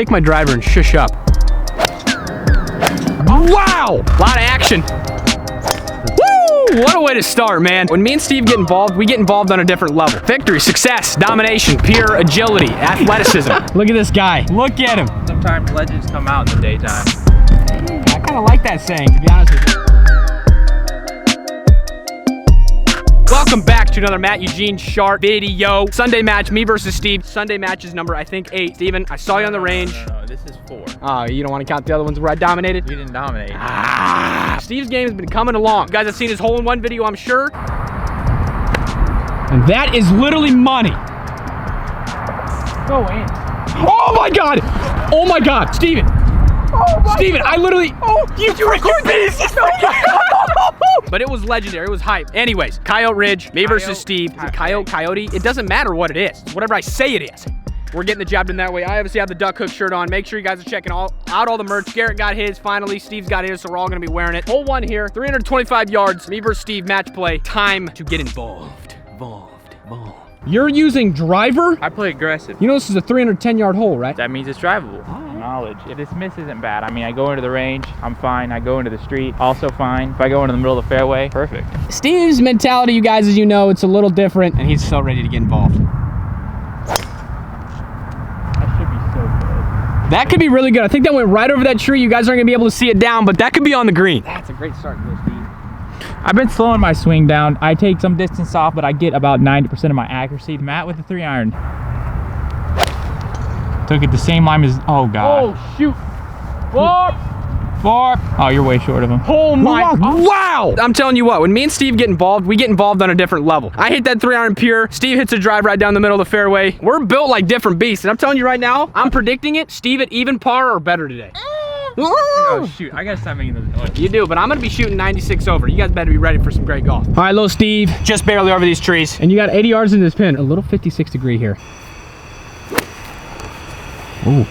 take my driver and shush up. Wow! A lot of action. Woo! What a way to start, man. When me and Steve get involved, we get involved on a different level. Victory, success, domination, pure agility, athleticism. Look at this guy. Look at him. Sometimes legends come out in the daytime. I kind of like that saying, to be honest with you. Welcome back to another Matt Eugene Scharff video. Sunday match, me versus Steve. Sunday match is number, I think, 8. Steven, I saw you on the range. No, this is 4. Oh, you don't want to count the other ones where I dominated? You didn't dominate. Steve's game has been coming along. You guys have seen his hole-in-one video, I'm sure. And that is literally money. Go in. Oh my God! Oh my God, Steven. Oh my Steven, God. I literally. Oh, you freaking beast! But it was legendary. It was hype. Anyways, Coyote Ridge, me versus Steve. Is it Coyote? It doesn't matter what it is. It's whatever I say it is. We're getting the job done that way. I obviously have the Duck Hook shirt on. Make sure you guys are checking out all the merch. Garrett got his finally. Steve's got his, so we're all gonna be wearing it. Hole 1 here, 325 yards. Me versus Steve, match play. Time to get involved. You're using driver? I play aggressive. You know this is a 310-yard hole, right? That means it's drivable. Knowledge. If this miss isn't bad, I mean, I go into the range, I'm fine. I go into the street, also fine. If I go into the middle of the fairway, perfect. Steve's mentality, you guys, as you know, it's a little different, and he's so ready to get involved. That should be so good. That could be really good. I think that went right over that tree. You guys aren't gonna be able to see it down, but that could be on the green. That's a great start, Steve. I've been slowing my swing down. I take some distance off, but I get about 90% of my accuracy. Matt with the 3-iron. Took it the same line as, oh God. Oh, shoot. 4. Oh, you're way short of him. Oh my, wow. I'm telling you what, when me and Steve get involved, we get involved on a different level. I hit that 3-iron pure. Steve hits a drive right down the middle of the fairway. We're built like different beasts. And I'm telling you right now, I'm predicting it. Steve at even par or better today. Oh shoot, I gotta stop making those noises. You do, but I'm gonna be shooting 96 over. You guys better be ready for some great golf. All right, little Steve, just barely over these trees. And you got 80 yards in this pin. A little 56 degree here. Ooh.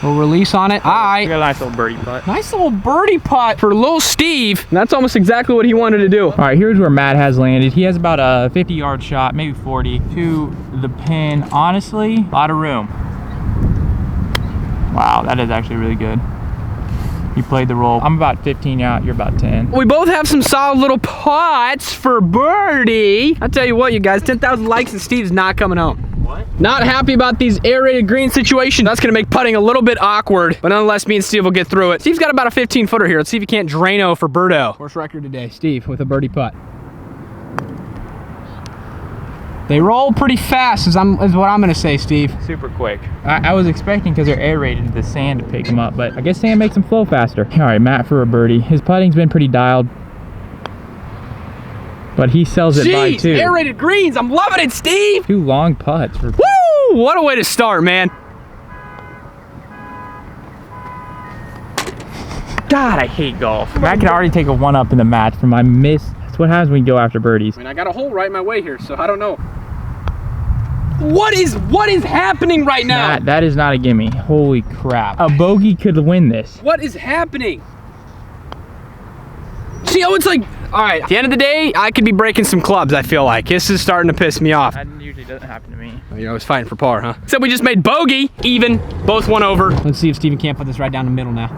We'll release on it. All right. Got a nice little birdie putt. Nice little birdie putt for little Steve. And that's almost exactly what he wanted to do. All right, here's where Matt has landed. He has about a 50-yard shot, maybe 40, to the pin. Honestly, a lot of room. Wow, that is actually really good. You played the roll. I'm about 15 out, you're about 10. We both have some solid little putts for birdie. I'll tell you what, you guys, 10,000 likes and Steve's not coming home. What? Not happy about these aerated green situations. That's gonna make putting a little bit awkward, but nonetheless, me and Steve will get through it. Steve's got about a 15-footer here. Let's see if he can't Drano for Birdo. Worst record today, Steve with a birdie putt. They roll pretty fast, is what I'm gonna say, Steve. Super quick. I was expecting, because they're aerated, the sand to pick them up, but I guess sand makes them flow faster. All right, Matt for a birdie. His putting's been pretty dialed, but he sells it by 2. Aerated greens, I'm loving it, Steve. 2 long putts. Woo! What a way to start, man. God, I hate golf. Matt can already take a 1-up in the match from my miss. That's what happens when you go after birdies. I mean, I got a hole right my way here, so I don't know. What is happening right now? Matt, that is not a gimme. Holy crap. A bogey could win this. What is happening? See how it's like, all right, at the end of the day, I could be breaking some clubs, I feel like. This is starting to piss me off. That usually doesn't happen to me. You know, it's fighting for par, huh? Except we just made bogey, even, both 1 over. Let's see if Steven can't put this right down the middle now.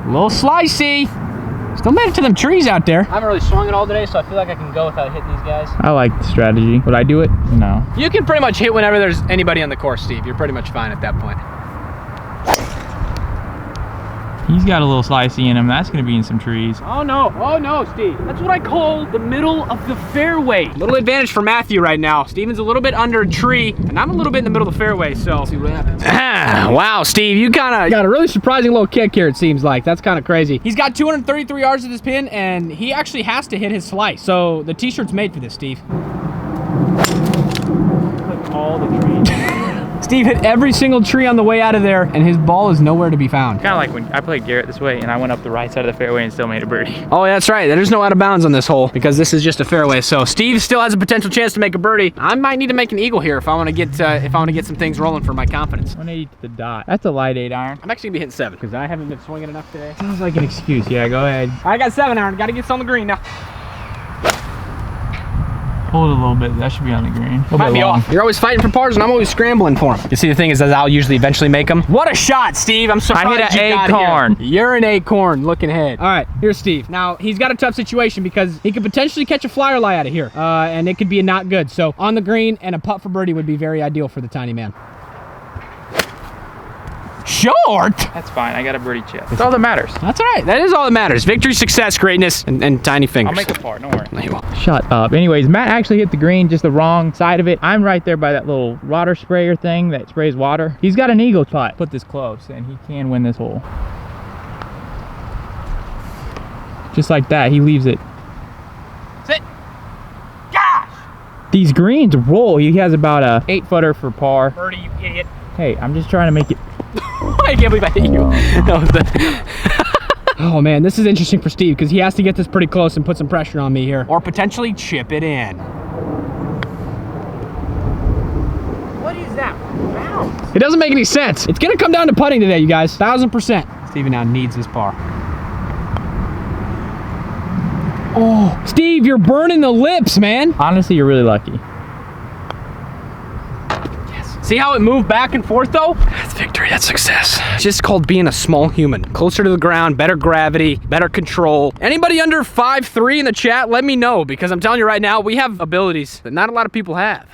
A little slicey. Still made it to them trees out there. I haven't really swung it all today, so I feel like I can go without hitting these guys. I like the strategy. Would I do it? No. You can pretty much hit whenever there's anybody on the course, Steve. You're pretty much fine at that point. He's got a little slicey in him. That's going to be in some trees. Oh no, Steve. That's what I call the middle of the fairway. Little advantage for Matthew right now. Steven's a little bit under a tree, and I'm a little bit in the middle of the fairway, so let's see what happens. Wow, Steve, you kind of got a really surprising little kick here, it seems like. That's kind of crazy. He's got 233 yards of this pin, and he actually has to hit his slice. So the t-shirt's made for this, Steve. Click all the trees. Steve hit every single tree on the way out of there, and his ball is nowhere to be found. Kind of like when I played Garrett this way, and I went up the right side of the fairway and still made a birdie. Oh, that's right. There's no out of bounds on this hole because this is just a fairway. So Steve still has a potential chance to make a birdie. I might need to make an eagle here if I want to get some things rolling for my confidence. 180 to the dot. That's a light 8-iron. I'm actually gonna be hitting 7 because I haven't been swinging enough today. Sounds like an excuse. Yeah, go ahead. I got 7-iron. Got to get this on the green now. Hold it a little bit. That should be on the green. Might be off. You're always fighting for pars, and I'm always scrambling for them. You see, the thing is, I'll usually eventually make them. What a shot, Steve! I'm surprised I hit you an got acorn. here. You're an acorn. Looking ahead. All right, here's Steve. Now he's got a tough situation because he could potentially catch a flyer lie out of here, and it could be not good. So on the green and a putt for birdie would be very ideal for the tiny man. Short? That's fine. I got a birdie chip. That's all that matters. That's all right. That is all that matters. Victory, success, greatness, and tiny fingers. I'll make a par. Don't worry. No, you won't. Shut up. Anyways, Matt actually hit the green, just the wrong side of it. I'm right there by that little water sprayer thing that sprays water. He's got an eagle putt. Put this close, and he can win this hole. Just like that, he leaves it. Sit. Gosh! These greens roll. He has about a 8-footer for par. Birdie, you idiot. Hey, I'm just trying to make it. I can't believe I hit you. That was the... Oh man, this is interesting for Steve because he has to get this pretty close and put some pressure on me here. Or potentially chip it in. What is that bounce? It doesn't make any sense. It's gonna come down to putting today, you guys. 1000%. Stevie now needs this par. Oh, Steve, you're burning the lips, man. Honestly, you're really lucky. See how it moved back and forth though? That's victory, that's success. It's just called being a small human. Closer to the ground, better gravity, better control. Anybody under 5'3" in the chat, let me know because I'm telling you right now, we have abilities that not a lot of people have.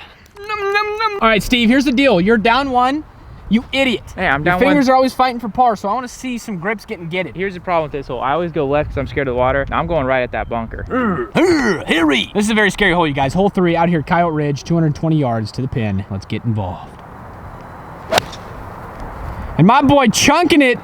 All right, Steve, here's the deal. You're down one, you idiot. Hey, I'm down Your fingers one. are always fighting for par, so I want to see some grips getting get it. Here's the problem with this hole. I always go left because I'm scared of the water. I'm going right at that bunker. Harry. This is a very scary hole, you guys. Hole 3 out here at Coyote Ridge, 220 yards to the pin. Let's get involved. And my boy chunking it.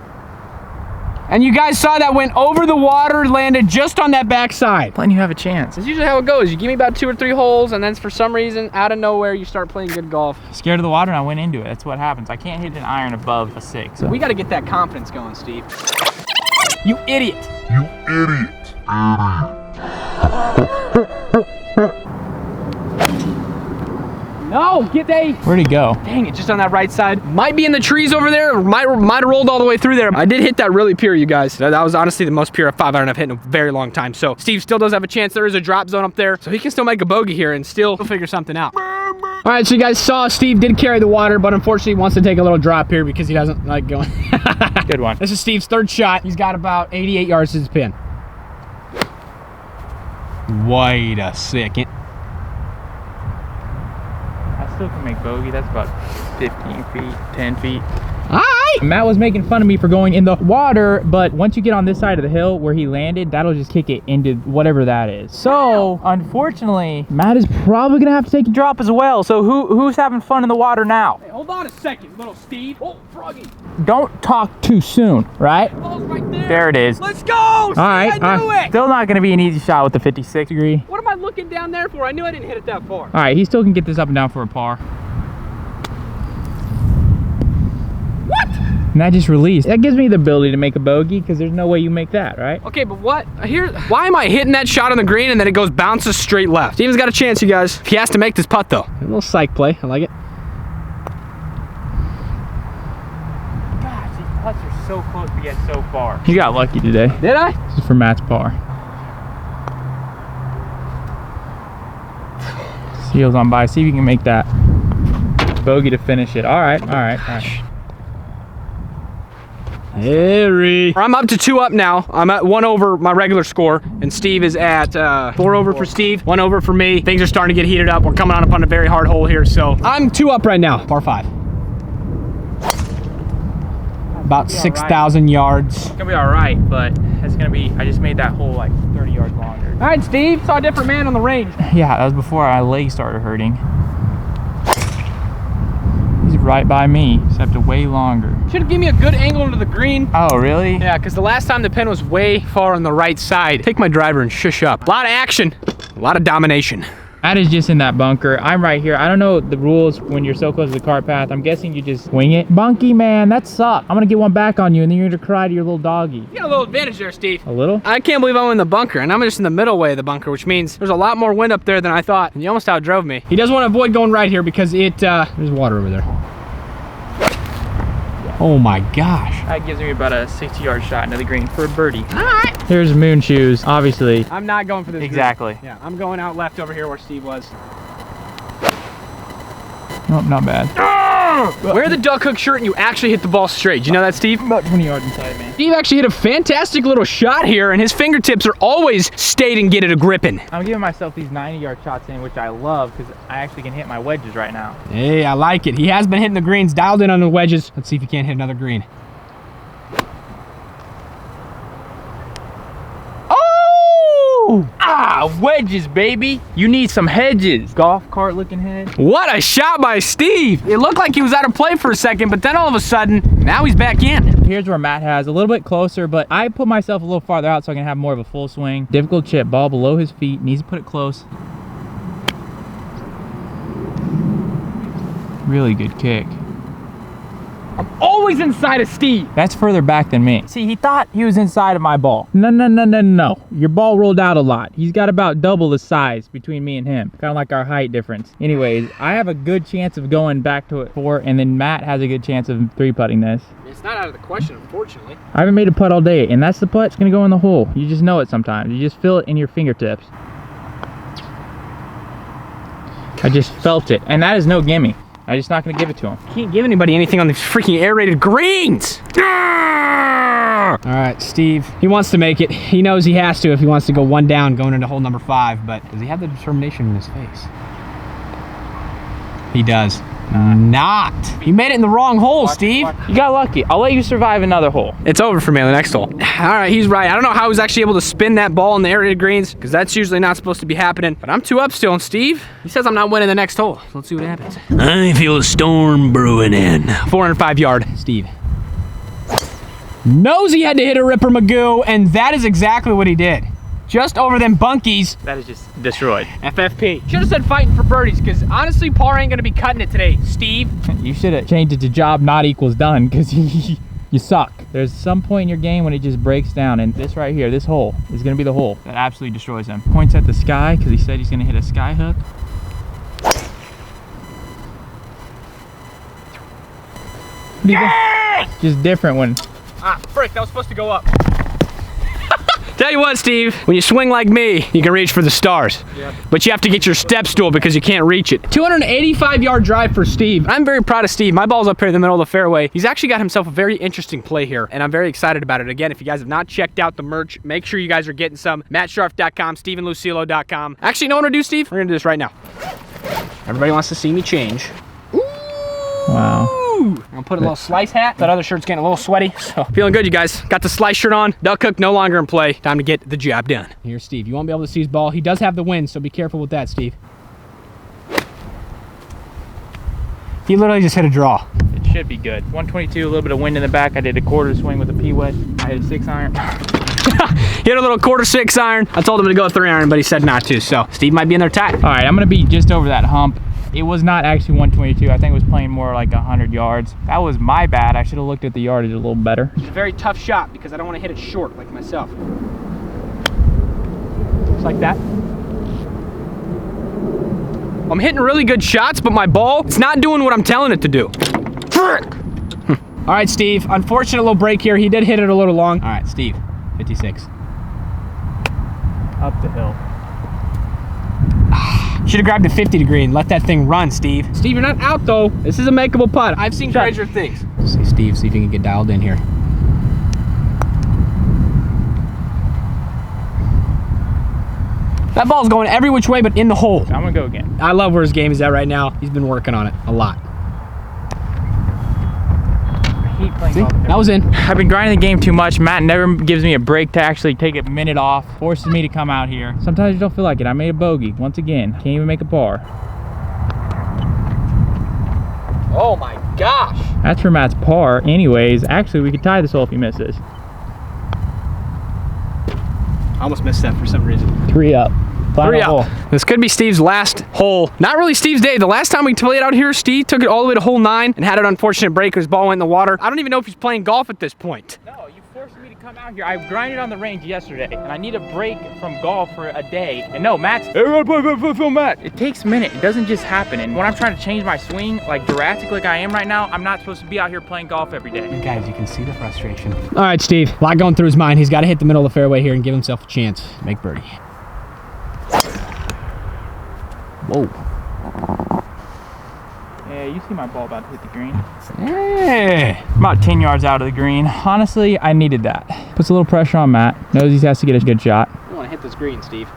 And you guys saw that went over the water, landed just on that backside. Letting you have a chance. That's usually how it goes. You give me about 2 or 3 holes, and then for some reason, out of nowhere, you start playing good golf. Scared of the water and I went into it. That's what happens. I can't hit an iron above a 6. So. We got to get that confidence going, Steve. You idiot. You idiot. No, get a. Where'd he go? Dang it, just on that right side. Might be in the trees over there. Might have rolled all the way through there. I did hit that really pure, you guys. That was honestly the most pure 5-iron I've hit in a very long time. So Steve still does have a chance. There is a drop zone up there. So he can still make a bogey here and still figure something out. All right, so you guys saw Steve did carry the water, but unfortunately he wants to take a little drop here because he doesn't like going. Good one. This is Steve's 3rd shot. He's got about 88 yards to his pin. Wait a second. I still can make bogey. That's about 15 feet, 10 feet. All right. Matt was making fun of me for going in the water, but once you get on this side of the hill where he landed, that'll just kick it into whatever that is. So, unfortunately, Matt is probably gonna have to take a drop as well. So who's having fun in the water now? Hey, hold on a second, little Steve. Oh, froggy. Don't talk too soon, right? Ball's right there. There it is. Let's go. All right, I knew it. Still not gonna be an easy shot with the 56 degree. What am I looking down there for? I knew I didn't hit it that far. All right, he still can get this up and down for a par. What? And that just released. That gives me the ability to make a bogey because there's no way you make that, right? Okay, but what? Why am I hitting that shot on the green and then it goes bounces straight left? Steven's got a chance, you guys. He has to make this putt though. A little psych play. I like it. Gosh, these putts are so close but yet so far. You got lucky today. Did I? This is for Matt's par. Heels on by. See if you can make that bogey to finish it. All right, all right, all right. Harry. I'm up to 2 up now. I'm at 1 over my regular score, and Steve is at 4 over for Steve, 1 over for me. Things are starting to get heated up. We're coming on up on a very hard hole here, so I'm 2 up right now. Par 5. About 6,000 yards. It's gonna be all right, but it's gonna be. I just made that hole like 30 yards longer. All right, Steve. Saw a different man on the range. Yeah, that was before my legs started hurting. He's right by me, except way longer. Should have given me a good angle into the green. Oh, really? Yeah, because the last time the pin was way far on the right side. Take my driver and shush up. A lot of action, a lot of domination. Matt is just in that bunker. I'm right here. I don't know the rules when you're so close to the cart path. I'm guessing you just wing it. Bunky, man, that sucks. I'm gonna get one back on you and then you're gonna cry to your little doggy. You got a little advantage there, Steve. A little? I can't believe I'm in the bunker, and I'm just in the middle way of the bunker, which means there's a lot more wind up there than I thought, and you almost outdrove me. He does want to avoid going right here because there's water over there. Oh my gosh. That gives me about a 60-yard shot into the green for a birdie. All right. Here's moon shoes, obviously. I'm not going for this. Exactly. Green. Yeah, I'm going out left over here where Steve was. Nope, not bad. Wear the duck hook shirt and you actually hit the ball straight. Do you know that, Steve? About 20 yards inside, man. Steve actually hit a fantastic little shot here, and his fingertips are always stayed and get it a gripping. I'm giving myself these 90-yard shots in, which I love because I actually can hit my wedges right now. Hey, I like it. He has been hitting the greens, dialed in on the wedges. Let's see if he can't hit another green. Ah, wedges, baby. You need some hedges. Golf cart looking head. What a shot by Steve. It looked like he was out of play for a second, but then all of a sudden, now he's back in. Here's where Matt has a little bit closer, but I put myself a little farther out so I can have more of a full swing. Difficult chip, ball below his feet, needs to put it close. Really good kick. I'm always inside of Steve. That's further back than me. See, he thought he was inside of my ball. No. Your ball rolled out a lot. He's got about double the size between me and him. Kind of like our height difference. Anyways, I have a good chance of going back to it 4, and then Matt has a good chance of 3-putting this. It's not out of the question, unfortunately. I haven't made a putt all day, and that's the putt. It's gonna go in the hole. You just know it sometimes. You just feel it in your fingertips. I just felt it, and that is no gimme. I'm just not gonna give it to him. Can't give anybody anything on these freaking aerated greens. All right, Steve, he wants to make it. He knows he has to if he wants to go 1 down going into hole number 5, but does he have the determination in his face? He does. Not. You made it in the wrong hole, Steve. You got lucky. I'll let you survive another hole. It's over for me on the next hole. All right, he's right. I don't know how he was actually able to spin that ball in the aerated greens because that's usually not supposed to be happening, but I'm 2 up still, and Steve, he says I'm not winning the next hole. So let's see what happens. I feel a storm brewing in. 405 yard, Steve. Knows he had to hit a Ripper Magoo, and that is exactly what he did. Just over them bunkies. That is just destroyed. FFP. Should have said fighting for birdies, because honestly, Par ain't gonna be cutting it today, Steve. You should have changed it to job not equals done, because you suck. There's some point in your game when it just breaks down, and this right here, this hole, is gonna be the hole that absolutely destroys him. Points at the sky, because he said he's gonna hit a sky hook. Yes! Just different when... Ah, frick, that was supposed to go up. Tell you what, Steve, when you swing like me, you can reach for the stars. Yep. But you have to get your step stool because you can't reach it. 285-yard drive for Steve. I'm very proud of Steve. My ball's up here in the middle of the fairway. He's actually got himself a very interesting play here, and I'm very excited about it. Again, if you guys have not checked out the merch, make sure you guys are getting some. MattScharff.com, StevenLucillo.com. Actually, you know what we're gonna do, Steve? We're gonna do this right now. Everybody wants to see me change. Wow. I'm gonna put a little slice hat. That other shirt's getting a little sweaty, so feeling good, you guys. Got the slice shirt on. Duck hook no longer in play. Time to get the job done. Here's Steve. You won't be able to see his ball. He does have the wind, so be careful with that, Steve. He literally just hit a draw. It should be good. 122, a little bit of wind in the back. I did a quarter swing with a P-Wet. I hit a 6-iron. He hit a little quarter 6-iron. I told him to go 3-iron, but he said not to, so Steve might be in there tight. All right, I'm gonna be just over that hump. It was not actually 122. I think it was playing more like 100 yards. That was my bad. I should have looked at the yardage a little better. It's a very tough shot because I don't want to hit it short like myself. Just like that. I'm hitting really good shots, but my ball, it's not doing what I'm telling it to do. All right, Steve. Unfortunate little break here. He did hit it a little long. All right, Steve. 56. Up the hill. Should have grabbed a 50 degree and let that thing run, Steve. Steve, you're not out though. This is a makeable putt. I've seen crazier things. See, Steve, see if you can get dialed in here. That ball's going every which way but in the hole. I'm gonna go again. I love where his game is at right now. He's been working on it a lot. See? That was in. I've been grinding the game too much. Matt never gives me a break to actually take a minute off. Forces me to come out here. Sometimes you don't feel like it. I made a bogey. Once again, can't even make a par. Oh my gosh. That's for Matt's par. Anyways, actually, we could tie this hole if he misses. I almost missed that for some reason. 3 up. Final 3 up. hole. This could be Steve's last hole. Not really Steve's day. The last time we played out here, Steve took it all the way to hole 9 and had an unfortunate break. His ball went in the water. I don't even know if he's playing golf at this point. No, you forced me to come out here. I grinded on the range yesterday, and I need a break from golf for a day. And no, Matt's, film Matt. It takes a minute. It doesn't just happen. And when I'm trying to change my swing, like drastic like I am right now, I'm not supposed to be out here playing golf every day. Guys, you can see the frustration. All right, Steve. A lot going through his mind. He's got to hit the middle of the fairway here and give himself a chance to make birdie. Whoa. Yeah, you see my ball about to hit the green. Hey. About 10 yards out of the green. Honestly, I needed that. Puts a little pressure on Matt. Knows he has to get a good shot. You want to hit this green, Steve.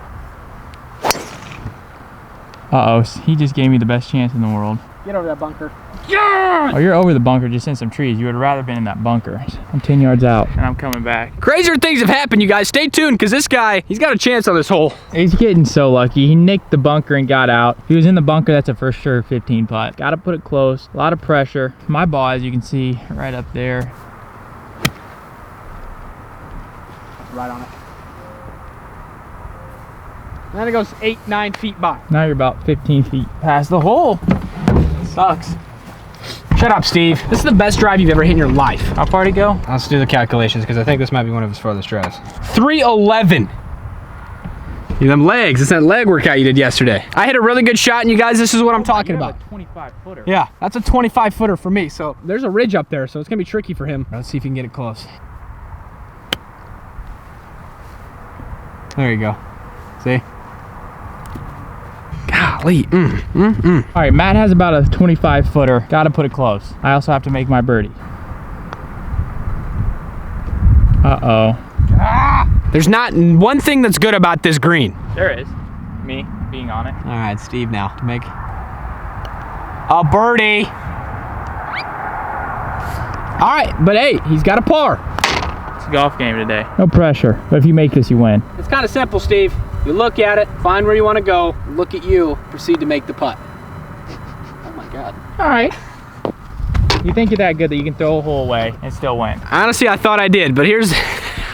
Uh-oh, he just gave me the best chance in the world. Get over that bunker. Oh, you're over the bunker just in some trees. You would have rather been in that bunker. I'm 10 yards out, and I'm coming back. Crazier things have happened, you guys. Stay tuned, because this guy, he's got a chance on this hole. He's getting so lucky. He nicked the bunker and got out. If he was in the bunker, that's a for sure 15 putt. Got to put it close. A lot of pressure. My ball, as you can see, right up there. Right on it. And then it goes 8-9 feet by. Now you're about 15 feet past the hole. Sucks. Shut up, Steve. This is the best drive you've ever hit in your life. How far to go? Let's do the calculations because I think this might be one of his farthest drives. 311. You them legs. It's that leg workout you did yesterday. I hit a really good shot, and you guys, this is what I'm talking about. 25 footer. Yeah, that's a 25 footer for me. So there's a ridge up there, so it's gonna be tricky for him. Let's see if he can get it close. There you go. See? Golly. All right, Matt has about a 25 footer. Got to put it close. I also have to make my birdie. Uh-oh. There's not one thing that's good about this green. There is. Me being on it. All right, Steve now to make A birdie. All right, but hey, he's got a par. It's a golf game today. No pressure, but if you make this, you win. It's kind of simple, Steve. You look at it, find where you want to go, look at you, proceed to make the putt. Oh my God. All right. You think you're that good that you can throw a hole away and still win. Honestly, I thought I did, but here's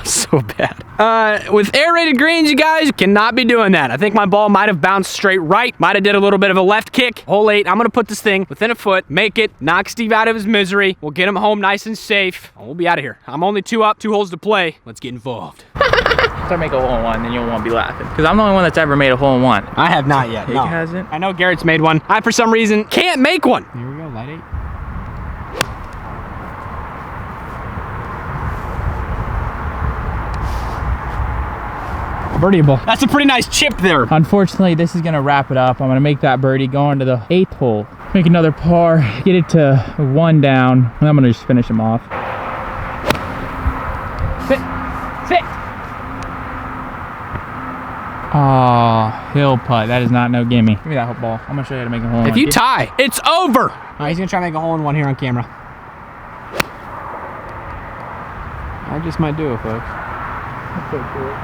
so bad. With aerated greens, you guys cannot be doing that. I think my ball might have bounced straight right, might have did a little bit of a left kick. Hole 8, I'm gonna put this thing within a foot, make it, knock Steve out of his misery. We'll get him home nice and safe, and we'll be out of here. I'm only 2 up, 2 holes to play. Let's get involved. Start make a hole-in-one, then you won't be laughing. Because I'm the only one that's ever made a hole-in-one. I have not yet, Tig hasn't. I know Garrett's made one. I, for some reason, can't make one. Here we go, light 8. Birdieable. That's a pretty nice chip there. Unfortunately, this is gonna wrap it up. I'm gonna make that birdie, go on to the 8th hole. Make another par, get it to 1 down, and I'm gonna just finish him off. Sit. Sit. Oh, hill putt. That is not no gimme. Give me that ball. I'm gonna show you how to make a hole in If one. you tie, it's over. All right, he's gonna try to make a hole-in-one here on camera. I just might do it, folks. That's so cool.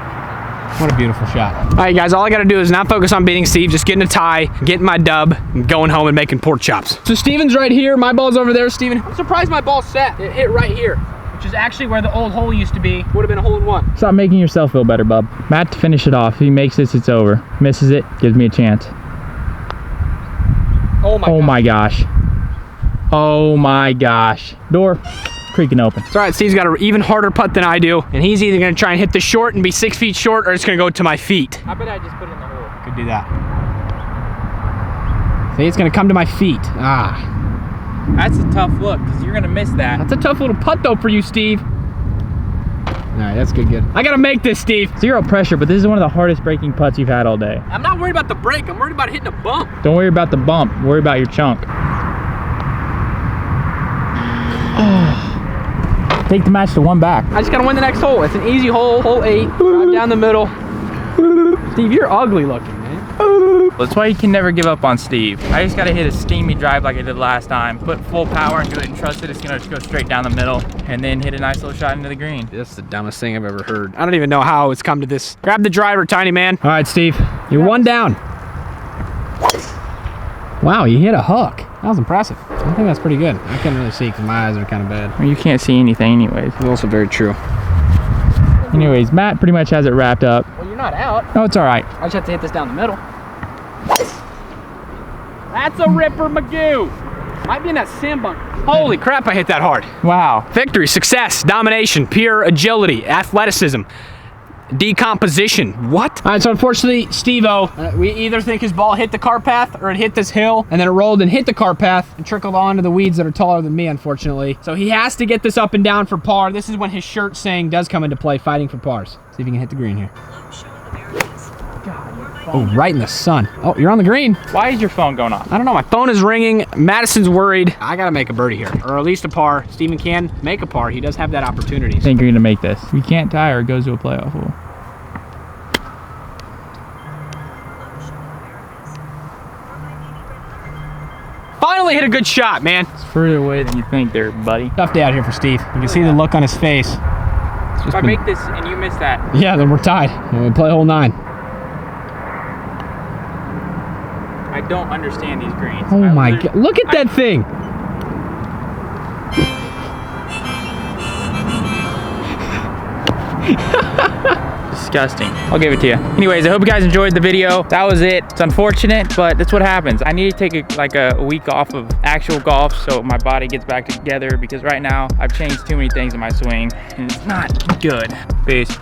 What a beautiful shot. All right, guys, all I got to do is not focus on beating Steve, just getting a tie, getting my dub, and going home and making pork chops. So Steven's right here, my ball's over there. Steven, I'm surprised my ball sat. It hit right here, which is actually where the old hole used to be. Would have been a hole-in-one. Stop making yourself feel better, bub. Matt to finish it off. If he makes this, it's over. Misses it, gives me a chance. Oh my gosh. Oh my gosh. Door creaking open. It's all right, Steve's got an even harder putt than I do, and he's either gonna try and hit the short and be 6 feet short, or it's gonna go to my feet. I bet I just put it in the hole. Could do that. See, it's gonna come to my feet. Ah. That's a tough look, because you're gonna miss that. That's a tough little putt though for you, Steve. All right, that's good. I gotta make this, Steve. Zero pressure, but this is one of the hardest breaking putts you've had all day. I'm not worried about the break, I'm worried about hitting a bump. Don't worry about the bump, worry about your chunk. Take the match to 1 back. I just gotta win the next hole. It's an easy hole, hole 8, drive down the middle. Steve, you're ugly looking, man. That's why you can never give up on Steve. I just gotta hit a steamy drive like I did last time. Put full power into it and trust that it's gonna just go straight down the middle and then hit a nice little shot into the green. That's the dumbest thing I've ever heard. I don't even know how it's come to this. Grab the driver, tiny man. All right, Steve, you're 1 down. Wow, you hit a hook. That was impressive. I think that's pretty good. I couldn't really see because my eyes are kind of bad. Well, you can't see anything anyways. It's also very true. Anyways, Matt pretty much has it wrapped up. Well, you're not out. No, it's all right. I just have to hit this down the middle. That's a ripper, Magoo. Might be in that sandbunker. Holy crap, I hit that hard. Wow. Victory, success, domination, pure agility, athleticism, decomposition. What? All right, so unfortunately, Steve-O, we either think his ball hit the car path or it hit this hill, and then it rolled and hit the car path and trickled onto the weeds that are taller than me, unfortunately. So he has to get this up and down for par. This is when his shirt saying does come into play, fighting for pars. See if you can hit the green here. Oh, right in the sun. Oh, you're on the green. Why is your phone going off? I don't know, my phone is ringing. Madison's worried. I gotta make a birdie here, or at least a par. Steven can make a par. He does have that opportunity. I think you're gonna make this. We can't tie or it goes to a playoff hole. Finally hit a good shot, man. It's further away than you think there, buddy. Tough day out here for Steve. You can see the look on his face. If I make this and you miss that. Yeah, then we're tied. We'll play hole 9. I don't understand these greens. Oh my God, look at that thing. Disgusting. I'll give it to you. Anyways, I hope you guys enjoyed the video. That was it. It's unfortunate, but that's what happens. I need to take a week off of actual golf so my body gets back together, because right now I've changed too many things in my swing and it's not good. Peace.